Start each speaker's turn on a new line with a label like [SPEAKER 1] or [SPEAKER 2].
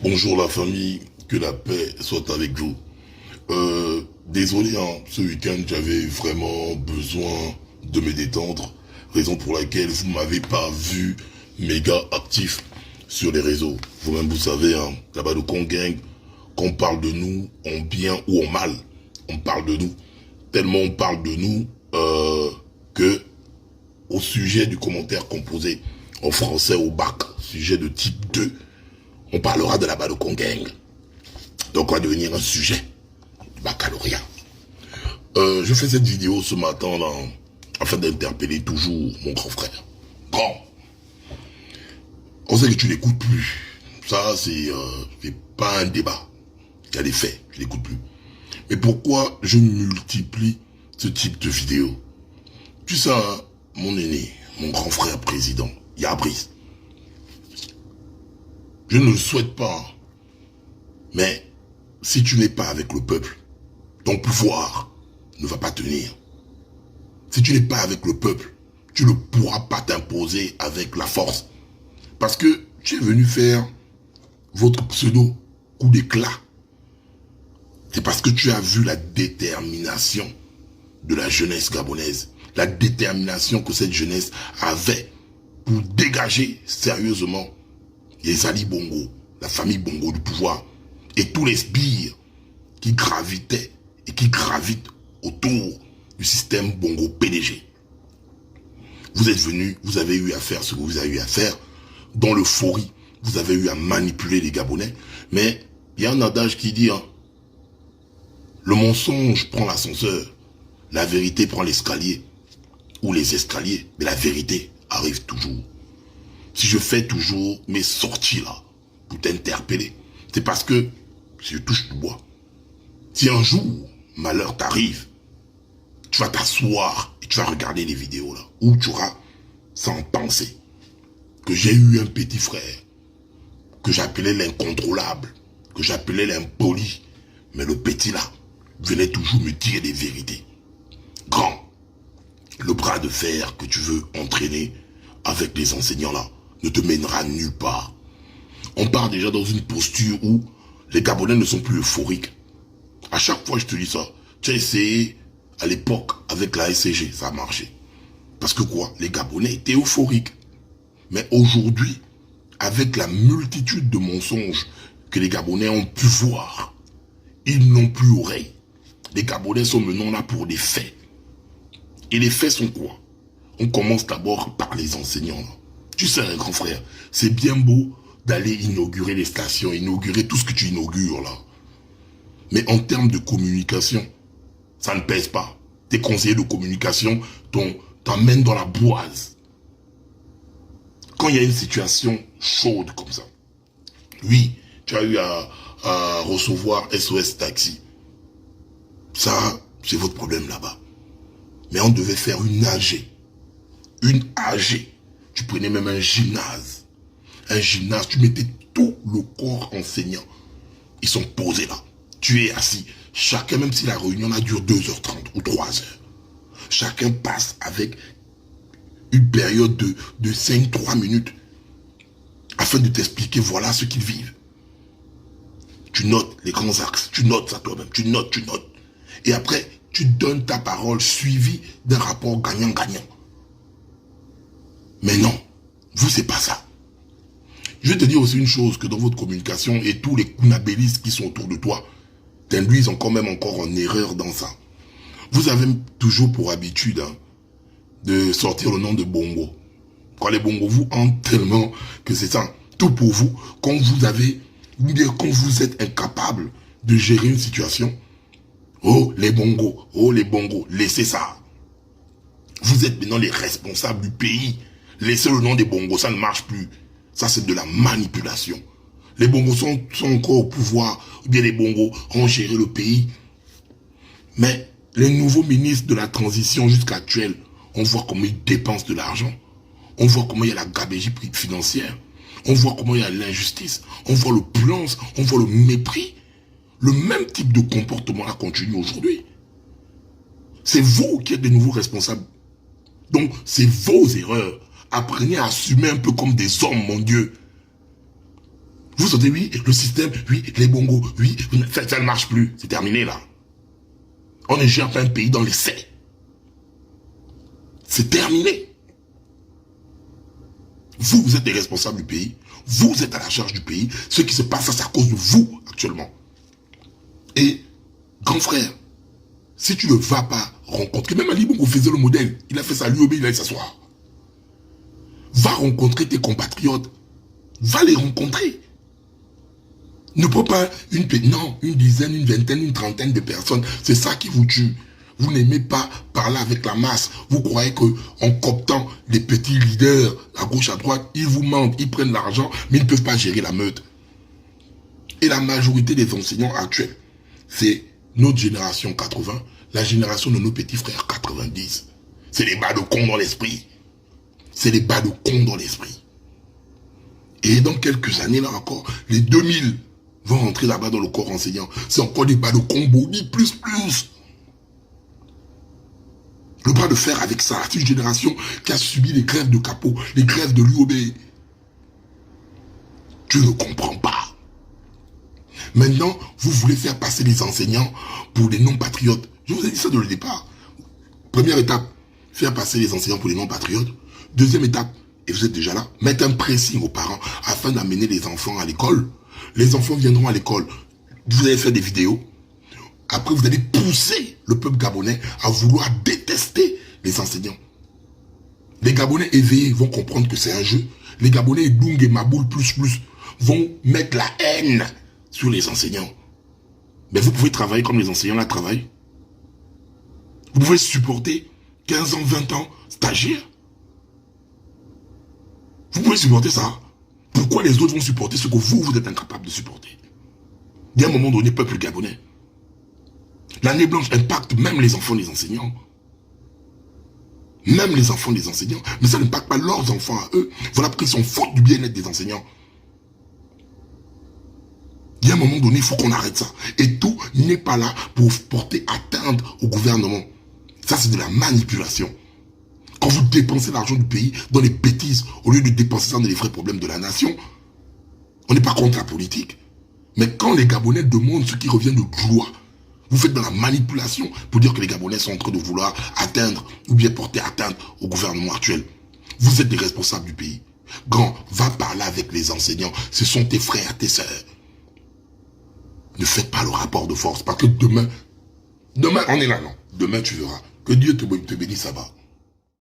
[SPEAKER 1] Bonjour la famille, que la paix soit avec vous. Désolé, hein, ce week-end j'avais vraiment besoin de me détendre, raison pour laquelle vous m'avez pas vu méga actif sur les réseaux. Vous-même vous savez, hein, là-bas de Congang, qu'on parle de nous en bien ou en mal, on parle de nous. Tellement on parle de nous que au sujet du commentaire composé en français au bac, sujet de type 2, on parlera de là-bas de Congang. Donc, on va devenir un sujet du baccalauréat. Je fais cette vidéo ce matin là, afin d'interpeller toujours mon grand frère. Grand. On sait que tu n'écoutes plus. Ça, c'est pas un débat. Il y a des faits, tu n'écoutes plus. Mais pourquoi je multiplie ce type de vidéos? Tu sais, hein, mon aîné, mon grand frère président, Yabrice, je ne le souhaite pas, mais si tu n'es pas avec le peuple, ton pouvoir ne va pas tenir. Si tu n'es pas avec le peuple, tu ne pourras pas t'imposer avec la force. Parce que tu es venu faire votre pseudo coup d'éclat. C'est parce que tu as vu la détermination de la jeunesse gabonaise. La détermination que cette jeunesse avait pour dégager sérieusement les Ali Bongo, la famille Bongo du pouvoir, et tous les sbires qui gravitaient et qui gravitent autour du système Bongo PDG. Vous êtes venus, vous avez eu à faire ce que vous avez eu à faire. Dans l'euphorie, vous avez eu à manipuler les Gabonais. Mais il y a un adage qui dit, hein, le mensonge prend l'ascenseur, la vérité prend l'escalier, ou les escaliers, mais la vérité arrive toujours. Si je fais toujours mes sorties là, pour t'interpeller, c'est parce que, si je touche du bois, si un jour, malheur t'arrive, tu vas t'asseoir et tu vas regarder les vidéos là, où tu auras, sans penser, que j'ai eu un petit frère, que j'appelais l'incontrôlable, que j'appelais l'impoli, mais le petit là, venait toujours me dire des vérités. Grand, le bras de fer que tu veux entraîner avec les enseignants là, ne te mènera nulle part. On part déjà dans une posture où les Gabonais ne sont plus euphoriques. À chaque fois je te dis ça, tu as essayé à l'époque avec la SCG, ça a marché. Parce que quoi? Les Gabonais étaient euphoriques. Mais aujourd'hui, avec la multitude de mensonges que les Gabonais ont pu voir, ils n'ont plus oreille. Les Gabonais sont maintenant là pour des faits. Et les faits sont quoi? On commence d'abord par les enseignants. Là. Tu sais, un grand frère, c'est bien beau d'aller inaugurer les stations, inaugurer tout ce que tu inaugures là. Mais en termes de communication, ça ne pèse pas. Tes conseillers de communication t'emmènent dans la boise. Quand il y a une situation chaude comme ça, oui, tu as eu à recevoir SOS Taxi. Ça, c'est votre problème là-bas. Mais on devait faire une AG. Une AG. Tu prenais même un gymnase. Un gymnase, tu mettais tout le corps enseignant. Ils sont posés là. Tu es assis. Chacun, même si la réunion là dure 2h30 ou 3h, chacun passe avec une période de 5-3 minutes afin de t'expliquer voilà ce qu'ils vivent. Tu notes les grands axes. Tu notes ça toi-même. Tu notes. Et après, tu donnes ta parole suivie d'un rapport gagnant-gagnant. Mais non, vous, c'est pas ça. Je vais te dire aussi une chose, que dans votre communication, et tous les kunabélistes qui sont autour de toi, t'induisent encore en erreur dans ça. Vous avez toujours pour habitude hein, de sortir le nom de Bongo. Quand les Bongo vous hantent tellement que c'est ça, tout pour vous, quand vous êtes incapable de gérer une situation, oh les Bongo, laissez ça. Vous êtes maintenant les responsables du pays. Laissez le nom des Bongos, ça ne marche plus. Ça, c'est de la manipulation. Les Bongos sont encore au pouvoir, ou bien les Bongos ont géré le pays. Mais les nouveaux ministres de la transition jusqu'à actuelle, on voit comment ils dépensent de l'argent. On voit comment il y a la gabegie financière. On voit comment il y a l'injustice. On voit l'opulence, on voit le mépris. Le même type de comportement-là continue aujourd'hui. C'est vous qui êtes de nouveaux responsables. Donc, c'est vos erreurs. Apprenez à assumer un peu comme des hommes, mon Dieu. Vous sentez, oui, le système, oui, les bongos, oui, ça ne marche plus. C'est terminé, là. On ne gère pas un pays dans l'essai. C'est terminé. Vous, vous êtes les responsables du pays. Vous êtes à la charge du pays. Ce qui se passe, c'est à cause de vous, actuellement. Et, grand frère, si tu ne vas pas rencontrer, même Ali Bongo faisait le modèle. Il a fait ça, lui, il allait s'asseoir. Va rencontrer tes compatriotes. Va les rencontrer. Ne prends pas une dizaine, une vingtaine, une trentaine de personnes. C'est ça qui vous tue. Vous n'aimez pas parler avec la masse. Vous croyez qu'en cooptant les petits leaders à gauche, à droite, ils vous mentent, ils prennent l'argent, mais ils ne peuvent pas gérer la meute. Et la majorité des enseignants actuels, c'est notre génération 80, la génération de nos petits frères 90. C'est les bas de con dans l'esprit. C'est les bas de con dans l'esprit. Et dans quelques années, là encore, les 2000 vont rentrer là-bas dans le corps enseignant. C'est encore des bas de combo, ni plus. Le bras de fer avec ça, c'est une génération qui a subi les grèves de Capot, les grèves de l'UOB. Tu ne comprends pas. Maintenant, vous voulez faire passer les enseignants pour des non-patriotes. Je vous ai dit ça dès le départ. Première étape, faire passer les enseignants pour des non-patriotes. Deuxième étape, et vous êtes déjà là, mettre un pressing aux parents afin d'amener les enfants à l'école. Les enfants viendront à l'école. Vous allez faire des vidéos. Après, vous allez pousser le peuple gabonais à vouloir détester les enseignants. Les Gabonais éveillés vont comprendre que c'est un jeu. Les Gabonais Dung et Maboul plus vont mettre la haine sur les enseignants. Mais vous pouvez travailler comme les enseignants là travaillent. Vous pouvez supporter 15 ans, 20 ans, stagiaires. Vous pouvez supporter ça. Pourquoi les autres vont supporter ce que vous êtes incapable de supporter? Il y a un moment donné, peuple gabonais. L'année blanche impacte même les enfants des enseignants. Même les enfants des enseignants. Mais ça n'impacte pas leurs enfants à eux. Voilà pourquoi ils sont fautes du bien-être des enseignants. Il y a un moment donné, il faut qu'on arrête ça. Et tout n'est pas là pour porter atteinte au gouvernement. Ça, c'est de la manipulation. Quand vous dépensez l'argent du pays dans les bêtises, au lieu de dépenser ça dans les vrais problèmes de la nation, on n'est pas contre la politique. Mais quand les Gabonais demandent ce qui revient de gloire, vous faites de la manipulation pour dire que les Gabonais sont en train de vouloir atteindre ou bien porter atteinte au gouvernement actuel. Vous êtes les responsables du pays. Grand, va parler avec les enseignants. Ce sont tes frères, tes sœurs. Ne faites pas le rapport de force parce que demain on est là, non. Demain tu verras. Que Dieu te bénisse, ça va.